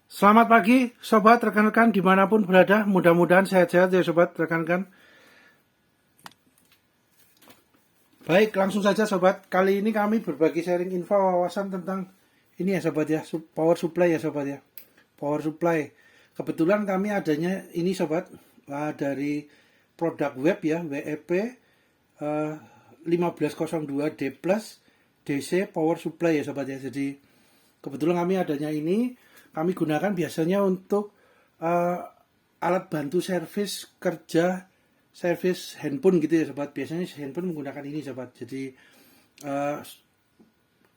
Selamat pagi, sobat rekan-rekan dimanapun berada. Mudah-mudahan sehat-sehat ya sobat rekan-rekan. Baik, langsung saja sobat. Kali ini kami berbagi sharing info wawasan tentang ini ya sobat ya, power supply ya sobat ya. Power supply. Kebetulan kami adanya ini sobat dari produk web ya, WEP 1502D plus DC power supply ya sobat ya. Jadi kebetulan kami adanya ini, kami gunakan biasanya untuk alat bantu servis kerja, servis handphone gitu ya sobat. Biasanya handphone menggunakan ini sobat. Jadi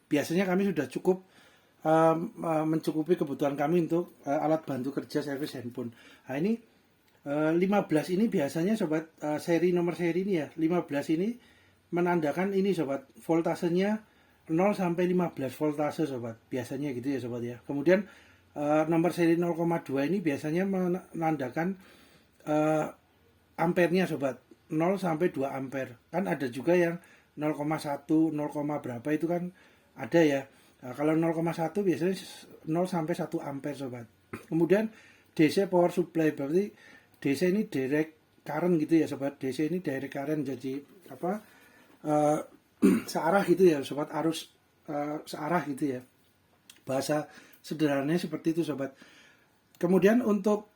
biasanya kami sudah cukup mencukupi kebutuhan kami untuk alat bantu kerja servis handphone. Nah ini 15 ini biasanya sobat, nomor seri ini ya, 15 ini menandakan ini sobat, voltasenya 0 sampai 15 voltase sobat. Biasanya gitu ya sobat ya. Kemudian nomor seri 0,2 ini biasanya menandakan ampernya sobat, 0 sampai 2 ampere. Kan ada juga yang 0,1, 0, berapa itu kan ada ya. Nah, kalau 0,1 biasanya 0 sampai 1 ampere sobat. Kemudian DC power supply, berarti DC ini direct current gitu ya sobat. DC ini direct current, jadi apa searah gitu ya sobat, arus searah gitu ya. Bahasa sederhananya seperti itu sobat. Kemudian untuk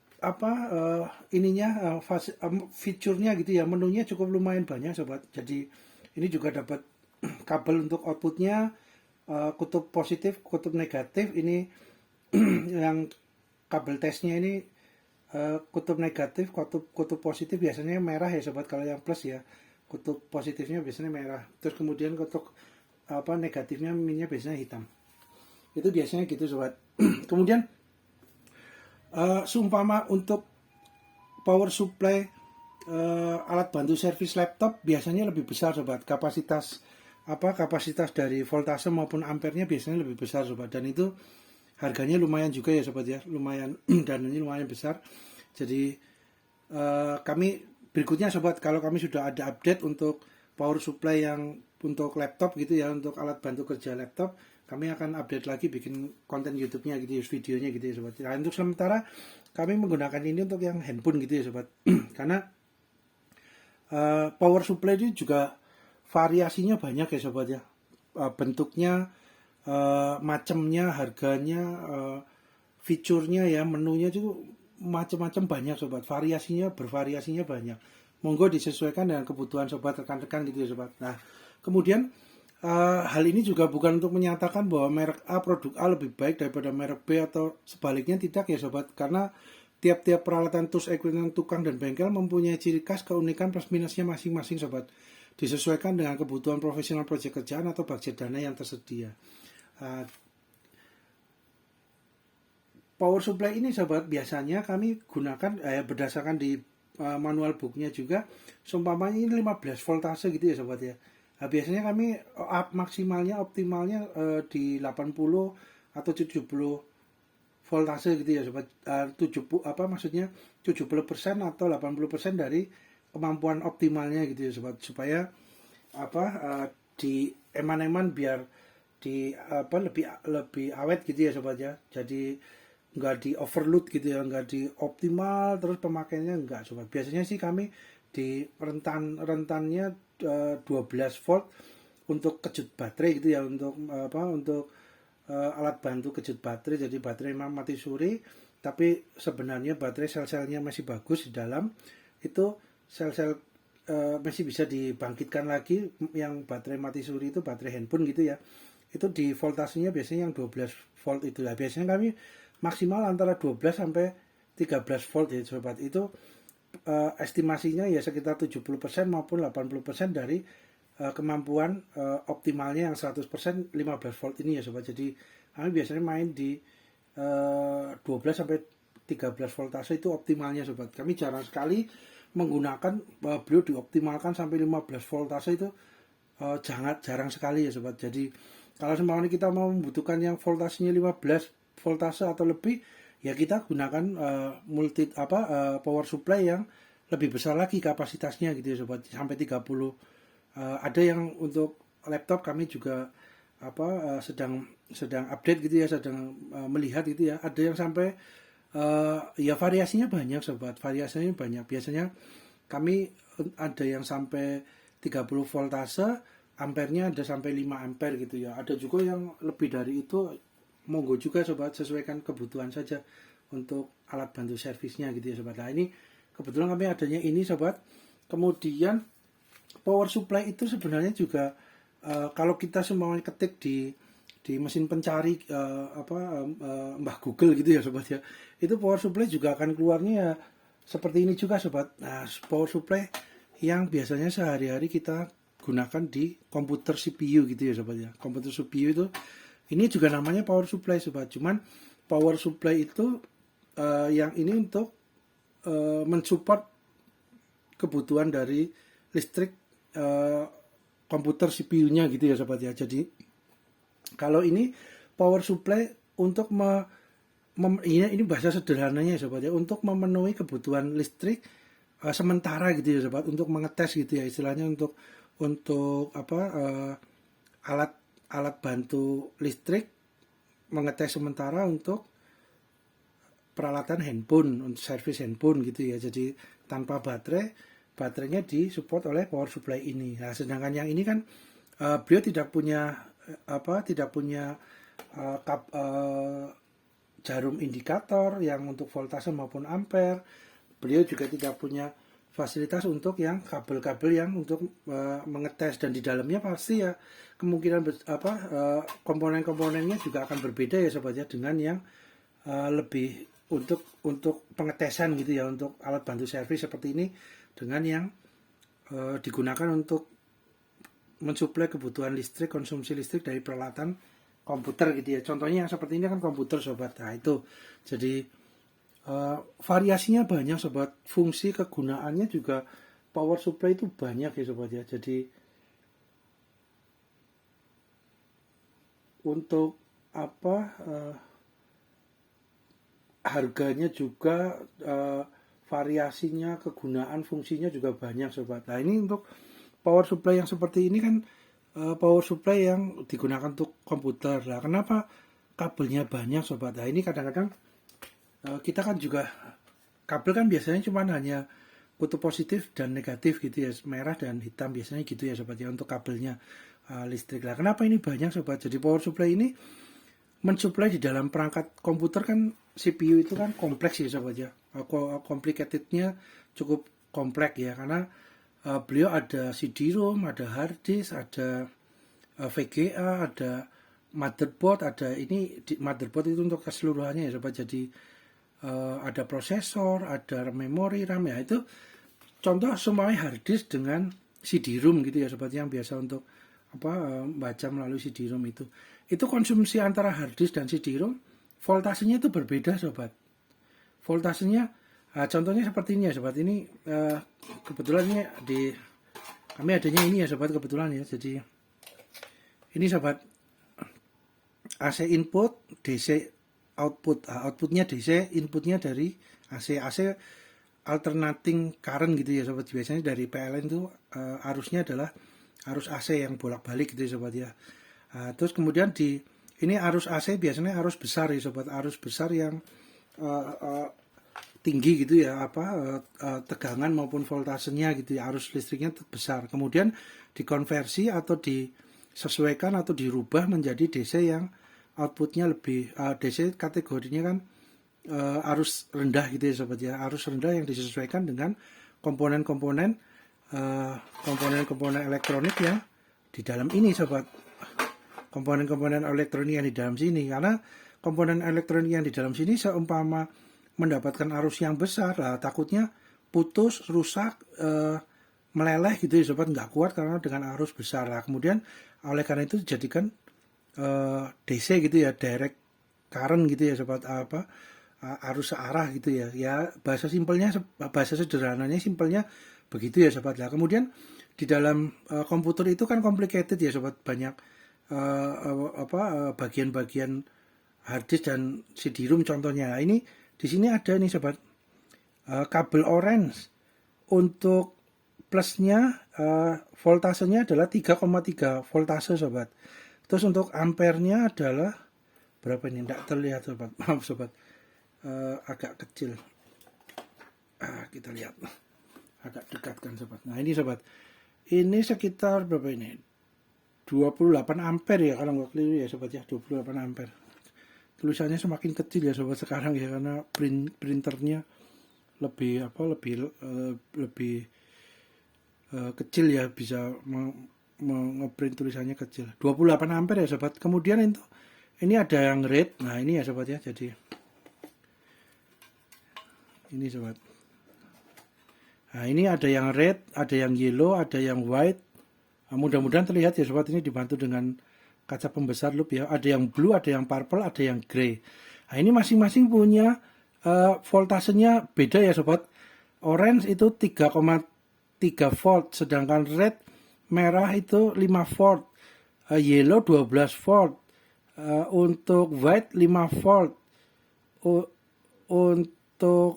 fiturnya gitu ya, menunya cukup lumayan banyak sobat. Jadi ini juga dapat kabel untuk outputnya, kutub positif, kutub negatif. Ini yang kabel tesnya ini kutub negatif, kutub positif biasanya merah ya sobat. Kalau yang plus ya, kutub positifnya biasanya merah. Terus kemudian kutub negatifnya minyak biasanya hitam. Itu biasanya gitu sobat. Kemudian seumpama untuk power supply alat bantu servis laptop biasanya lebih besar sobat. Kapasitas dari voltase maupun ampernya biasanya lebih besar sobat, dan itu harganya lumayan juga ya sobat ya, lumayan dananya lumayan besar. Jadi kami berikutnya sobat, kalau kami sudah ada update untuk power supply yang untuk laptop gitu ya, untuk alat bantu kerja laptop, kami akan update lagi, bikin konten YouTube-nya gitu ya, videonya gitu ya sobat. Nah, untuk sementara kami menggunakan ini untuk yang handphone gitu ya sobat. Karena power supply itu juga variasinya banyak ya sobat ya. Bentuknya, macamnya, harganya, fiturnya ya, menunya itu macam-macam banyak sobat. Bervariasinya banyak. Monggo disesuaikan dengan kebutuhan sobat, rekan-rekan gitu ya sobat. Nah, kemudian hal ini juga bukan untuk menyatakan bahwa merek A, produk A lebih baik daripada merek B atau sebaliknya, tidak ya sobat. Karena tiap-tiap peralatan tools equipment tukang dan bengkel mempunyai ciri khas, keunikan, plus minusnya masing-masing sobat. Disesuaikan dengan kebutuhan profesional proyek kerjaan atau budget dana yang tersedia. Power supply ini sobat biasanya kami gunakan berdasarkan di manual booknya juga, seumpamanya ini 15 voltase gitu ya sobat ya. Nah, biasanya kami optimalnya di 80 atau 70 voltase gitu ya sobat. 70% atau 80% dari kemampuan optimalnya gitu ya sobat, supaya di eman-eman biar lebih awet gitu ya sobat ya. Jadi nggak di overload gitu ya, nggak di optimal terus pemakaiannya, enggak sobat. Biasanya sih kami di rentannya 12 volt untuk kejut baterai gitu ya, untuk alat bantu kejut baterai. Jadi baterai memang mati suri, tapi sebenarnya baterai sel-selnya masih bagus di dalam. Itu sel-sel masih bisa dibangkitkan lagi. Yang baterai mati suri itu baterai handphone gitu ya. Itu di voltasenya biasanya yang 12 volt itu lah. Biasanya kami maksimal antara 12 sampai 13 volt ya sobat. Itu estimasinya ya sekitar 70% maupun 80% dari kemampuan optimalnya yang 100% 15 volt ini ya sobat. Jadi kami biasanya main di 12 sampai 13 voltase itu optimalnya sobat. Kami jarang sekali menggunakan beliau dioptimalkan sampai 15 voltase, itu jarang sekali ya sobat. Jadi kalau seumpamanya kita mau membutuhkan yang voltasenya 15 voltase atau lebih, ya kita gunakan power supply yang lebih besar lagi kapasitasnya gitu ya sobat, sampai 30. Ada yang untuk laptop kami juga sedang sedang update gitu ya, sedang melihat gitu ya. Ada yang sampai ya variasinya banyak sobat, variasinya banyak. Biasanya kami ada yang sampai 30 voltase, ampernya ada sampai 5 ampere gitu ya. Ada juga yang lebih dari itu, monggo juga sobat, sesuaikan kebutuhan saja untuk alat bantu servisnya gitu ya sobat. Nah ini kebetulan kami adanya ini sobat. Kemudian power supply itu sebenarnya juga kalau kita semua ketik di mesin pencari Mbah Google gitu ya sobat ya, itu power supply juga akan keluarnya ya seperti ini juga sobat. Nah power supply yang biasanya sehari-hari kita gunakan di komputer CPU gitu ya sobat ya. Komputer CPU itu ini juga namanya power supply sobat. Cuman power supply itu yang ini untuk mensupport kebutuhan dari listrik komputer CPU-nya gitu ya sobat ya. Jadi kalau ini power supply untuk ini bahasa sederhananya ya sobat ya, untuk memenuhi kebutuhan listrik sementara gitu ya sobat, untuk mengetes gitu ya istilahnya, untuk alat alat bantu listrik mengetes sementara untuk peralatan handphone, untuk servis handphone gitu ya. Jadi tanpa baterainya disupport oleh power supply ini. Nah, sedangkan yang ini kan beliau tidak punya jarum indikator yang untuk voltase maupun ampere. Beliau juga tidak punya fasilitas untuk yang kabel-kabel yang untuk mengetes, dan di dalamnya pasti ya kemungkinan komponen-komponennya juga akan berbeda ya sobat ya, dengan yang lebih untuk pengetesan gitu ya, untuk alat bantu servis seperti ini, dengan yang digunakan untuk mensuplai kebutuhan listrik, konsumsi listrik dari peralatan komputer gitu ya. Contohnya yang seperti ini kan komputer sobat. Nah itu jadi variasinya banyak sobat, fungsi kegunaannya juga power supply itu banyak ya sobat ya. Jadi untuk harganya juga variasinya, kegunaan fungsinya juga banyak sobat. Nah ini untuk power supply yang seperti ini kan power supply yang digunakan untuk komputer. Nah kenapa kabelnya banyak sobat? Nah ini kadang-kadang kita kan juga kabel kan biasanya cuma hanya kutub positif dan negatif gitu ya, merah dan hitam biasanya gitu ya sobat ya untuk kabelnya listrik. Lah kenapa ini banyak sobat? Jadi power supply ini mensuplai di dalam perangkat komputer kan, CPU itu kan kompleks ya sobat ya. Complicatednya cukup kompleks ya, karena beliau ada CD-ROM, ada hard disk, ada VGA, ada motherboard, ada ini motherboard itu untuk keseluruhannya ya sobat. Jadi ada prosesor, ada memori RAM ya, itu contoh semuanya hard disk dengan CD-ROM gitu ya sobat, yang biasa untuk baca melalui CD-ROM itu konsumsi antara hard disk dan CD-ROM voltasenya itu berbeda sobat. Voltasenya contohnya seperti ini ya sobat. Ini kebetulan ini kami adanya ini ya sobat, kebetulan ya. Jadi ini sobat, AC input, DC output. Outputnya DC, inputnya dari AC alternating current gitu ya sobat. Biasanya dari PLN itu arusnya adalah arus AC yang bolak-balik gitu ya sobat ya. Terus kemudian ini arus AC biasanya arus besar ya sobat, arus besar yang tinggi gitu ya, tegangan maupun voltasenya gitu ya, arus listriknya besar. Kemudian dikonversi atau disesuaikan atau dirubah menjadi DC yang outputnya lebih DC kategorinya kan arus rendah gitu ya sobat ya, arus rendah yang disesuaikan dengan komponen-komponen elektronik yang di dalam ini sobat, komponen-komponen elektronik yang di dalam sini. Karena komponen elektronik yang di dalam sini seumpama mendapatkan arus yang besar lah, takutnya putus, rusak, meleleh gitu ya sobat, nggak kuat karena dengan arus besar lah. Kemudian oleh karena itu dijadikan DC gitu ya, direct current gitu ya sobat, arus searah gitu ya. Ya bahasa sederhananya simpelnya begitu ya sobat lah. Kemudian di dalam komputer itu kan complicated ya sobat, banyak bagian-bagian hard disk dan CD-ROM contohnya. Nah, ini di sini ada nih sobat, kabel orange untuk plusnya voltasenya adalah 3,3 voltase sobat. Terus untuk ampernya adalah berapa ini? Tidak terlihat sobat. Maaf sobat. Agak kecil. Kita lihat. Agak dekatkan sobat. Nah ini sobat. Ini sekitar berapa ini? 28 ampere ya kalau nggak keliru ya sobat ya. 28 ampere. Tulisannya semakin kecil ya sobat sekarang ya, karena printernya lebih kecil ya, bisa ngeprint tulisannya kecil. 28 ampere ya sobat. Kemudian itu ini ada yang red. Nah ini ya sobat ya. Jadi ini sobat. Nah ini ada yang red, ada yang yellow, ada yang white. Nah, mudah-mudahan terlihat ya sobat, ini dibantu dengan kaca pembesar loop ya. Ada yang blue, ada yang purple, ada yang grey. Nah ini masing-masing punya voltasenya beda ya sobat. Orange itu 3,3 volt, sedangkan red merah itu 5 volt, yellow 12 volt, untuk white 5 volt, untuk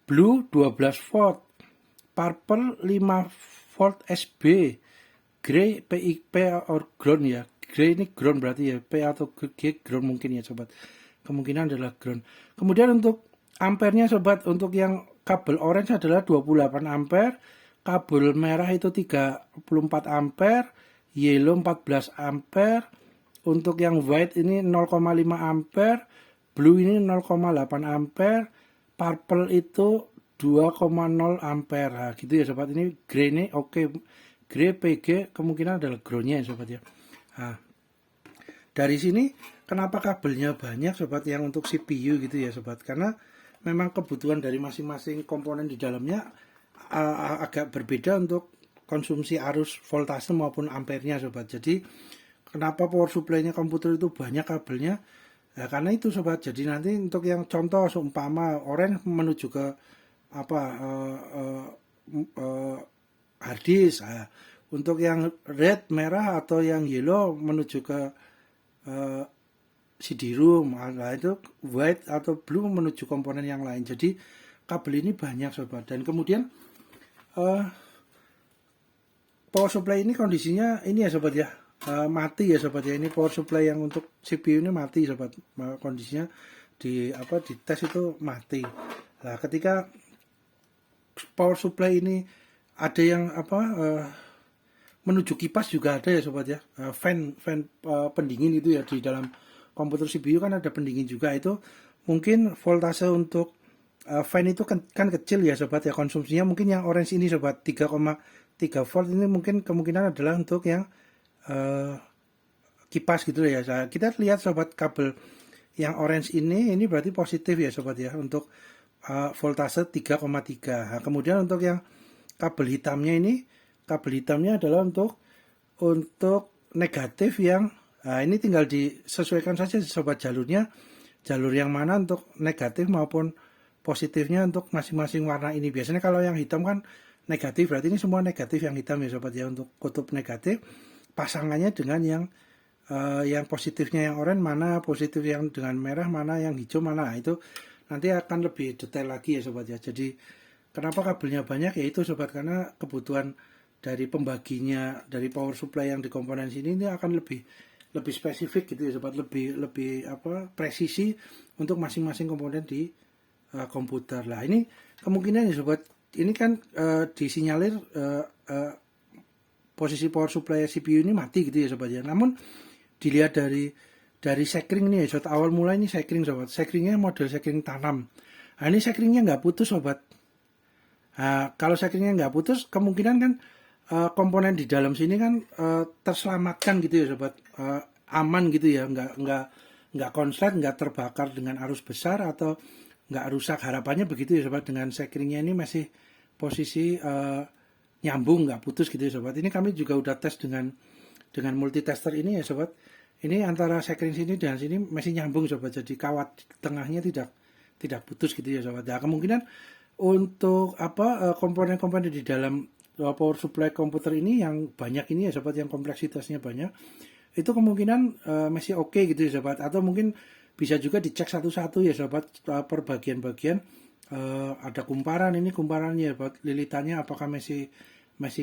blue 12 volt, purple 5 volt SB, grey PIP or ground ya. Grey ini ground berarti ya, P atau G ground mungkin ya sobat. Kemungkinan adalah ground. Kemudian untuk ampernya sobat, untuk yang kabel orange adalah 28 ampere, kabel merah itu 34 ampere, yellow 14 ampere, untuk yang white ini 0,5 ampere, blue ini 0,8 ampere, purple itu 2,0 ampere. Nah, gitu ya sobat. Ini grey ini oke. Grey PG kemungkinan adalah groundnya ya sobat ya. Nah, dari sini kenapa kabelnya banyak sobat yang untuk CPU gitu ya sobat, karena memang kebutuhan dari masing-masing komponen di dalamnya agak berbeda untuk konsumsi arus voltase maupun ampernya sobat. Jadi kenapa power supply-nya komputer itu banyak kabelnya? Ya, karena itu sobat. Jadi nanti untuk yang contoh seumpama orange menuju ke hard disk. Nah, untuk yang red merah atau yang yellow menuju ke CD-ROM. Nah, itu white atau blue menuju komponen yang lain. Jadi kabel ini banyak sobat. Dan kemudian power supply ini kondisinya ini ya sobat ya, mati ya sobat ya. Ini power supply yang untuk CPU ini mati sobat. Kondisinya di tes itu mati. Nah, ketika power supply ini ada yang menuju kipas juga ada ya sobat ya. Fan pendingin itu ya, di dalam komputer CPU kan ada pendingin juga. Itu mungkin voltase untuk fan itu kan kecil ya sobat ya, konsumsinya mungkin yang orange ini sobat 3,3 volt ini mungkin kemungkinan adalah untuk yang kipas gitu ya. Kita lihat sobat, kabel yang orange ini berarti positif ya sobat ya, untuk voltase 3,3. Nah, kemudian untuk yang kabel hitamnya ini, kabel hitamnya adalah untuk negatif yang ini tinggal disesuaikan saja sobat jalurnya, jalur yang mana untuk negatif maupun positifnya untuk masing-masing warna ini. Biasanya kalau yang hitam kan negatif, berarti ini semua negatif yang hitam ya sobat ya. Untuk kutub negatif pasangannya dengan yang positifnya yang oranye mana, positif yang dengan merah mana, yang hijau mana. Nah, itu nanti akan lebih detail lagi ya sobat ya. Jadi kenapa kabelnya banyak ya itu sobat, karena kebutuhan dari pembaginya dari power supply yang di komponen sini ini akan lebih spesifik gitu ya sobat, lebih presisi untuk masing-masing komponen di komputer. Lah ini kemungkinan ya sobat, ini kan disinyalir posisi power supply CPU ini mati gitu ya sobat ya. Namun dilihat dari sekring nih ya sobat, awal mulai ini sekring sobat, sekringnya model sekring tanam. Nah ini sekringnya nggak putus sobat. Nah, kalau sekringnya nggak putus, kemungkinan kan komponen di dalam sini kan terselamatkan gitu ya sobat, aman gitu ya, nggak konslet, nggak terbakar dengan arus besar atau nggak rusak. Harapannya begitu ya sobat, dengan sekringnya ini masih posisi nyambung, nggak putus gitu ya sobat. Ini kami juga udah tes dengan multitester ini ya sobat. Ini antara sekring sini dan sini masih nyambung sobat, jadi kawat tengahnya tidak putus gitu ya sobat. Nah, kemungkinan untuk komponen-komponen di dalam power supply komputer ini yang banyak ini ya sobat, yang kompleksitasnya banyak, itu kemungkinan masih oke gitu ya sobat. Atau mungkin bisa juga dicek satu-satu ya sobat, per bagian-bagian ada kumparan, ini kumparannya buat lilitannya apakah masih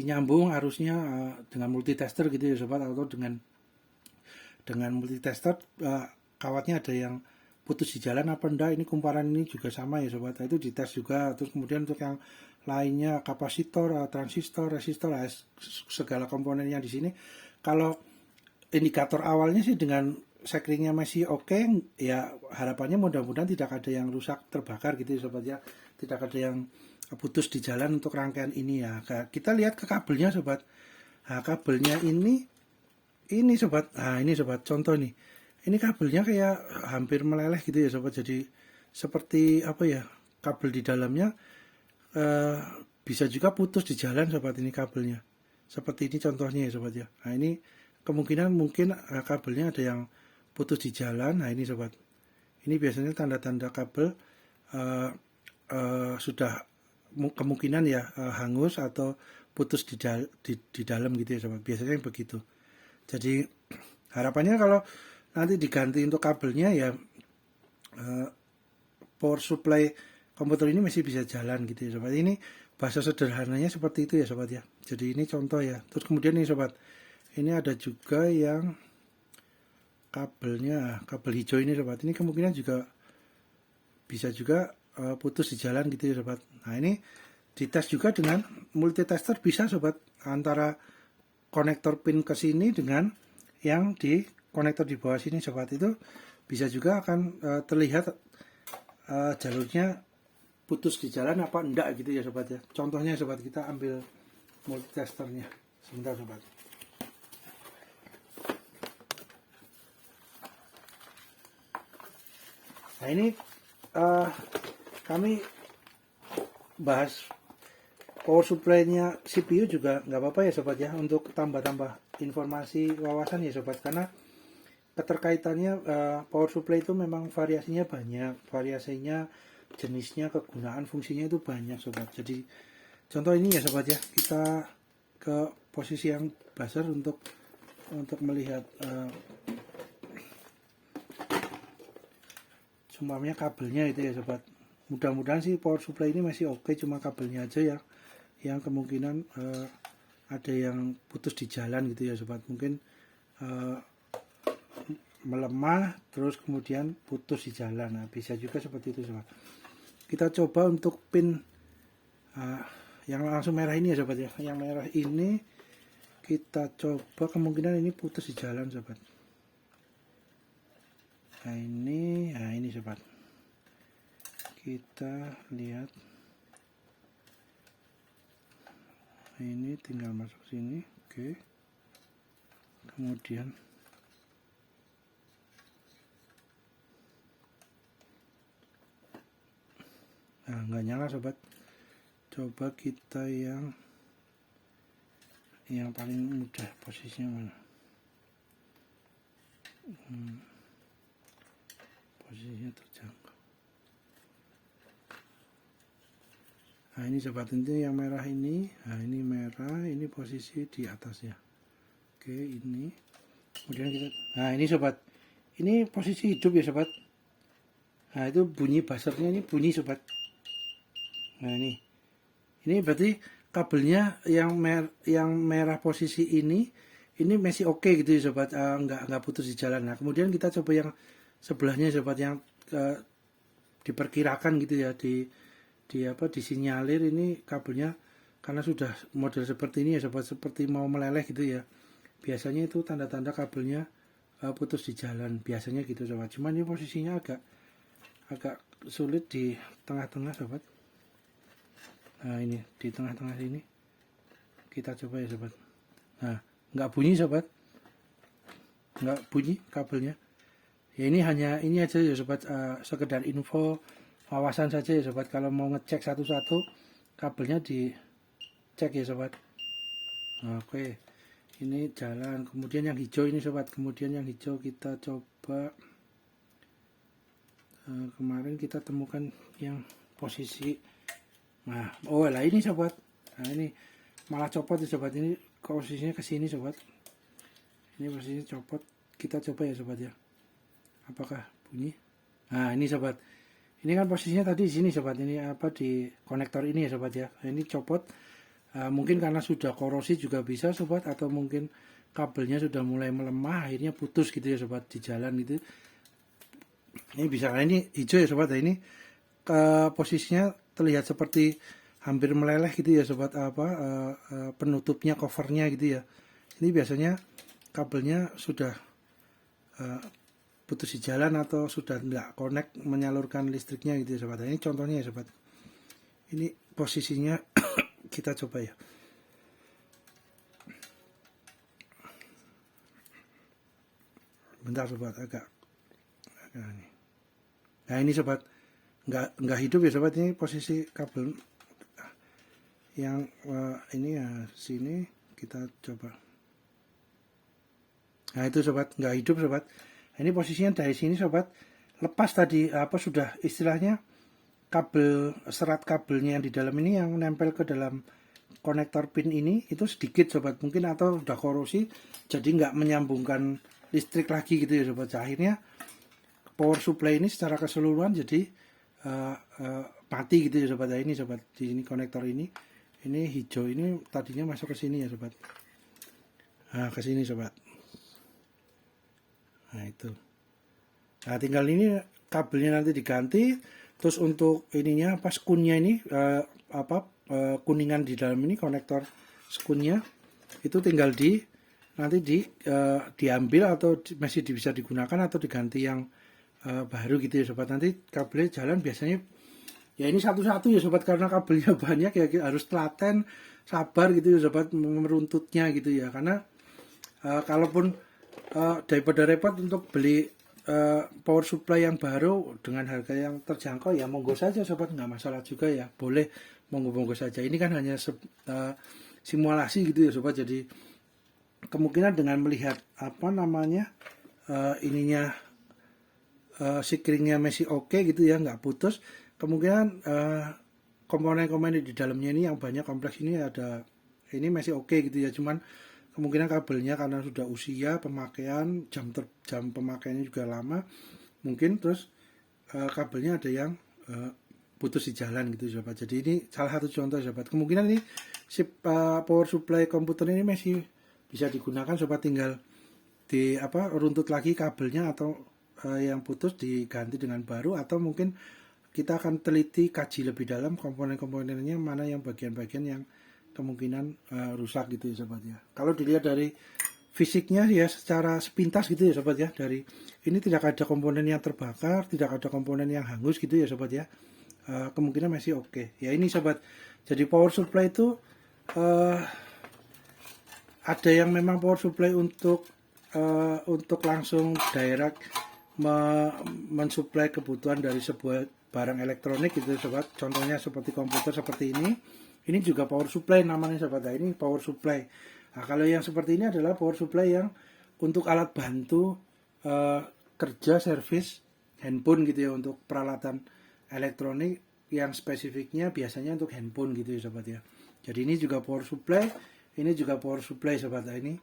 nyambung arusnya dengan multitester gitu ya sobat, atau dengan dengan multitester kawatnya ada yang putus di jalan apa enggak. Ini kumparan ini juga sama ya sobat, itu dites juga. Terus kemudian untuk yang lainnya kapasitor, transistor, resistor, segala komponennya di sini. Kalau indikator awalnya sih dengan sekringnya masih oke, ya harapannya mudah-mudahan tidak ada yang rusak terbakar gitu ya sobat ya, tidak ada yang putus di jalan untuk rangkaian ini ya. Kita lihat ke kabelnya sobat. Nah, kabelnya ini sobat. Nah, ini sobat contoh nih. Ini kabelnya kayak hampir meleleh gitu ya sobat. Jadi seperti apa ya, kabel di dalamnya bisa juga putus di jalan sobat, ini kabelnya. Seperti ini contohnya ya sobat ya. Nah, ini kemungkinan mungkin kabelnya ada yang putus di jalan. Nah, ini sobat. Ini biasanya tanda-tanda kabel sudah kemungkinan ya hangus atau putus di dalam gitu ya sobat. Biasanya begitu. Jadi harapannya kalau nanti diganti untuk kabelnya ya power supply komputer ini masih bisa jalan gitu ya sobat. Ini bahasa sederhananya seperti itu ya sobat ya. Jadi ini contoh ya. Terus kemudian nih sobat, ini ada juga yang kabelnya, kabel hijau ini sobat. Ini kemungkinan juga bisa juga putus di jalan gitu ya sobat. Nah, ini dites juga dengan multitester bisa sobat, antara konektor pin ke sini dengan yang di konektor di bawah sini sobat. Itu bisa juga akan terlihat jalurnya putus di jalan apa enggak gitu ya sobat ya. Contohnya sobat, kita ambil multitesternya sebentar sobat. Nah, ini kami bahas power supply-nya CPU juga nggak apa-apa ya sobat ya, untuk tambah-tambah informasi wawasan ya sobat, karena keterkaitannya power supply itu memang variasinya banyak, variasinya, jenisnya, kegunaan, fungsinya itu banyak sobat. Jadi contoh ini ya sobat ya, kita ke posisi yang buzzer untuk melihat umpamanya kabelnya itu ya sobat. Mudah-mudahan sih power supply ini masih oke, cuma kabelnya aja ya yang kemungkinan ada yang putus di jalan gitu ya sobat. Mungkin melemah terus kemudian putus di jalan. Nah, bisa juga seperti itu sobat. Kita coba untuk pin yang langsung merah ini ya sobat ya. Yang merah ini kita coba, kemungkinan ini putus di jalan sobat. Nah, ini sobat. Kita lihat. Ini tinggal masuk sini, oke. Kemudian nggak nyala sobat. Coba kita yang paling mudah, posisinya mana? Posisinya terjangkau. Nah, ini sobat, ini yang merah ini. Nah, ini merah, ini posisi di atasnya. Oke, ini. Kemudian kita, nah ini sobat. Ini posisi hidup ya sobat. Nah, itu bunyi buzzernya, ini bunyi sobat. Nah, ini berarti kabelnya yang merah posisi ini masih oke gitu ya sobat, nggak putus di jalan. Nah, kemudian kita coba yang sebelahnya sobat, yang diperkirakan gitu ya, disinyalir ini kabelnya, karena sudah model seperti ini ya sobat, seperti mau meleleh gitu ya. Biasanya itu tanda-tanda kabelnya putus di jalan, biasanya gitu sobat. Cuman ini posisinya agak sulit di tengah-tengah sobat. Nah, ini di tengah-tengah sini kita coba ya sobat. Nah, nggak bunyi sobat, nggak bunyi kabelnya ya. Ini hanya ini aja ya sobat, sekedar info wawasan saja ya sobat. Kalau mau ngecek satu-satu kabelnya dicek ya sobat. Nah, oke, ini jalan. Kemudian yang hijau ini sobat, kemudian yang hijau kita coba. Kemarin kita temukan yang posisi, nah, oh lah ini sobat. Nah, ini malah copot ya sobat, ini posisinya ke sini sobat. Ini posisinya copot. Kita coba ya sobat ya, apakah bunyi. Nah, ini sobat, ini kan posisinya tadi di sini sobat, ini di konektor ini ya sobat ya. Nah, ini copot, mungkin karena sudah korosi juga bisa sobat, atau mungkin kabelnya sudah mulai melemah, akhirnya putus gitu ya sobat di jalan gitu. Ini bisa, nah ini hijau ya sobat, nah ini posisinya terlihat seperti hampir meleleh gitu ya sobat, penutupnya, covernya gitu ya. Ini biasanya kabelnya sudah putus di jalan atau sudah tidak connect menyalurkan listriknya gitu ya sobat. Nah, ini contohnya ya sobat. Ini posisinya kita coba ya. Bentar sobat, agak ini. Nah ini sobat, nggak hidup ya sobat, ini posisi kabel yang ini ya sini kita coba. Nah itu sobat, nggak hidup sobat. Nah, ini posisinya dari sini sobat, lepas tadi sudah istilahnya kabel, serat kabelnya yang di dalam ini yang nempel ke dalam konektor pin ini itu sedikit sobat, mungkin atau udah korosi jadi nggak menyambungkan listrik lagi gitu ya sobat. Akhirnya power supply ini secara keseluruhan jadi mati gitu ya sobat. Nah, ini sobat, di sini konektor ini hijau ini tadinya masuk ke sini ya sobat. Nah ke sini sobat. Nah itu. Nah tinggal ini kabelnya nanti diganti. Terus untuk ininya skunnya ini kuningan di dalam ini konektor skunnya itu tinggal diambil atau masih bisa digunakan atau diganti yang baru gitu ya sobat. Nanti kabelnya jalan biasanya ya ini satu-satu ya sobat, karena kabelnya banyak ya harus telaten, sabar gitu ya sobat meruntutnya gitu ya. Karena kalaupun daripada repot untuk beli power supply yang baru dengan harga yang terjangkau ya monggo saja sobat, nggak masalah juga ya, boleh monggo saja. Ini kan hanya simulasi gitu ya sobat. Jadi kemungkinan dengan melihat ininya sikringnya masih oke gitu ya, nggak putus, kemungkinan komponen-komponen di dalamnya ini yang banyak kompleks ini masih oke gitu ya. Cuman kemungkinan kabelnya karena sudah usia pemakaian, jam pemakaiannya juga lama, mungkin terus kabelnya ada yang putus di jalan gitu sobat. Jadi ini salah satu contoh sobat. Kemungkinan ini power supply komputer ini masih bisa digunakan sobat, tinggal runtut lagi kabelnya atau yang putus diganti dengan baru, atau mungkin kita akan teliti kaji lebih dalam komponen-komponennya mana yang bagian-bagian yang kemungkinan rusak gitu ya sobat ya. Kalau dilihat dari fisiknya ya secara sepintas gitu ya sobat ya, dari ini tidak ada komponen yang terbakar, tidak ada komponen yang hangus gitu ya sobat ya. Kemungkinan masih oke. Ya ini sobat. Jadi power supply itu ada yang memang power supply untuk langsung direct mensuplai kebutuhan dari sebuah barang elektronik gitu sobat. Contohnya seperti komputer seperti ini. Ini juga power supply namanya sobat. Nah, ini power supply. Nah, kalau yang seperti ini adalah power supply yang untuk alat bantu kerja servis handphone gitu ya, untuk peralatan elektronik yang spesifiknya biasanya untuk handphone gitu ya sobat ya. Jadi ini juga power supply, ini juga power supply sobat. Nah, ini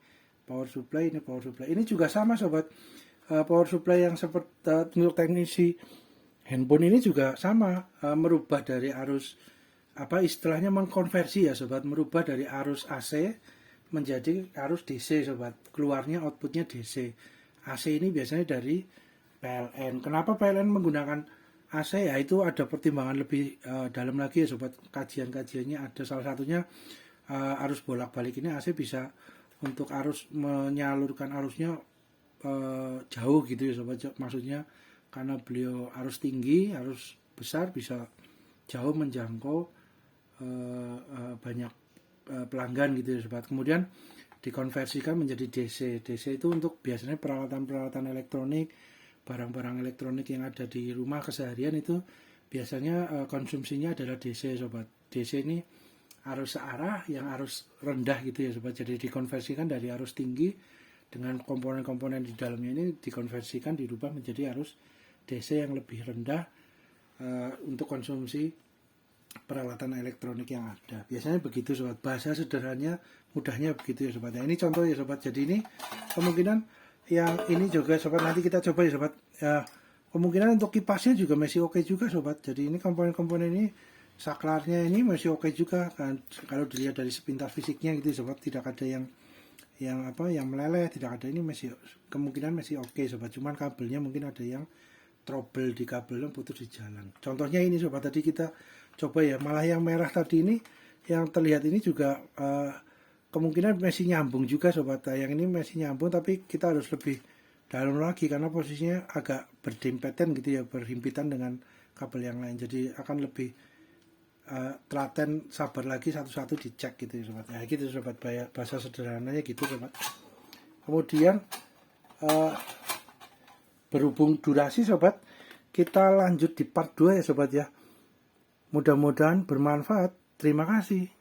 power supply, ini power supply. Ini juga sama sobat. Power supply yang seperti untuk teknisi handphone ini juga sama, merubah dari arus istilahnya mengkonversi ya sobat, merubah dari arus AC menjadi arus DC sobat. Keluarnya outputnya DC. AC ini biasanya dari PLN. Kenapa PLN menggunakan AC? Ya itu ada pertimbangan lebih dalam lagi ya sobat. Kajian-kajiannya ada, salah satunya arus bolak-balik ini AC bisa untuk arus menyalurkan arusnya jauh gitu ya sobat. Maksudnya karena beliau arus tinggi, arus besar, bisa jauh menjangkau banyak pelanggan gitu ya sobat. Kemudian dikonversikan menjadi DC. DC itu untuk biasanya peralatan-peralatan elektronik, barang-barang elektronik yang ada di rumah keseharian itu biasanya konsumsinya adalah DC sobat. DC ini arus searah yang arus rendah gitu ya sobat. Jadi dikonversikan dari arus tinggi dengan komponen-komponen di dalamnya ini dikonversikan, dirubah menjadi arus DC yang lebih rendah untuk konsumsi peralatan elektronik yang ada. Biasanya begitu sobat. Bahasa sederhananya, mudahnya begitu ya sobat. Nah, ini contoh ya sobat. Jadi ini kemungkinan yang ini juga sobat, nanti kita coba ya sobat. Kemungkinan untuk kipasnya juga masih oke juga sobat. Jadi ini komponen-komponen ini, saklarnya ini masih oke juga kan. Kalau dilihat dari sepintas fisiknya gitu sobat, tidak ada yang yang meleleh, tidak ada, ini masih kemungkinan masih oke sobat, cuman kabelnya mungkin ada yang trouble di kabelnya, putus di jalan. Contohnya ini sobat, tadi kita coba ya, malah yang merah tadi ini yang terlihat ini juga kemungkinan masih nyambung juga sobat. Yang ini masih nyambung, tapi kita harus lebih dalam lagi karena posisinya agak berdempetan gitu ya, berhimpitan dengan kabel yang lain, jadi akan lebih telaten, sabar lagi satu-satu dicek gitu ya sobat. Ya gitu sobat, bahasa sederhananya gitu sobat. Kemudian berhubung durasi sobat, kita lanjut di part 2 ya sobat ya. Mudah-mudahan bermanfaat. Terima kasih.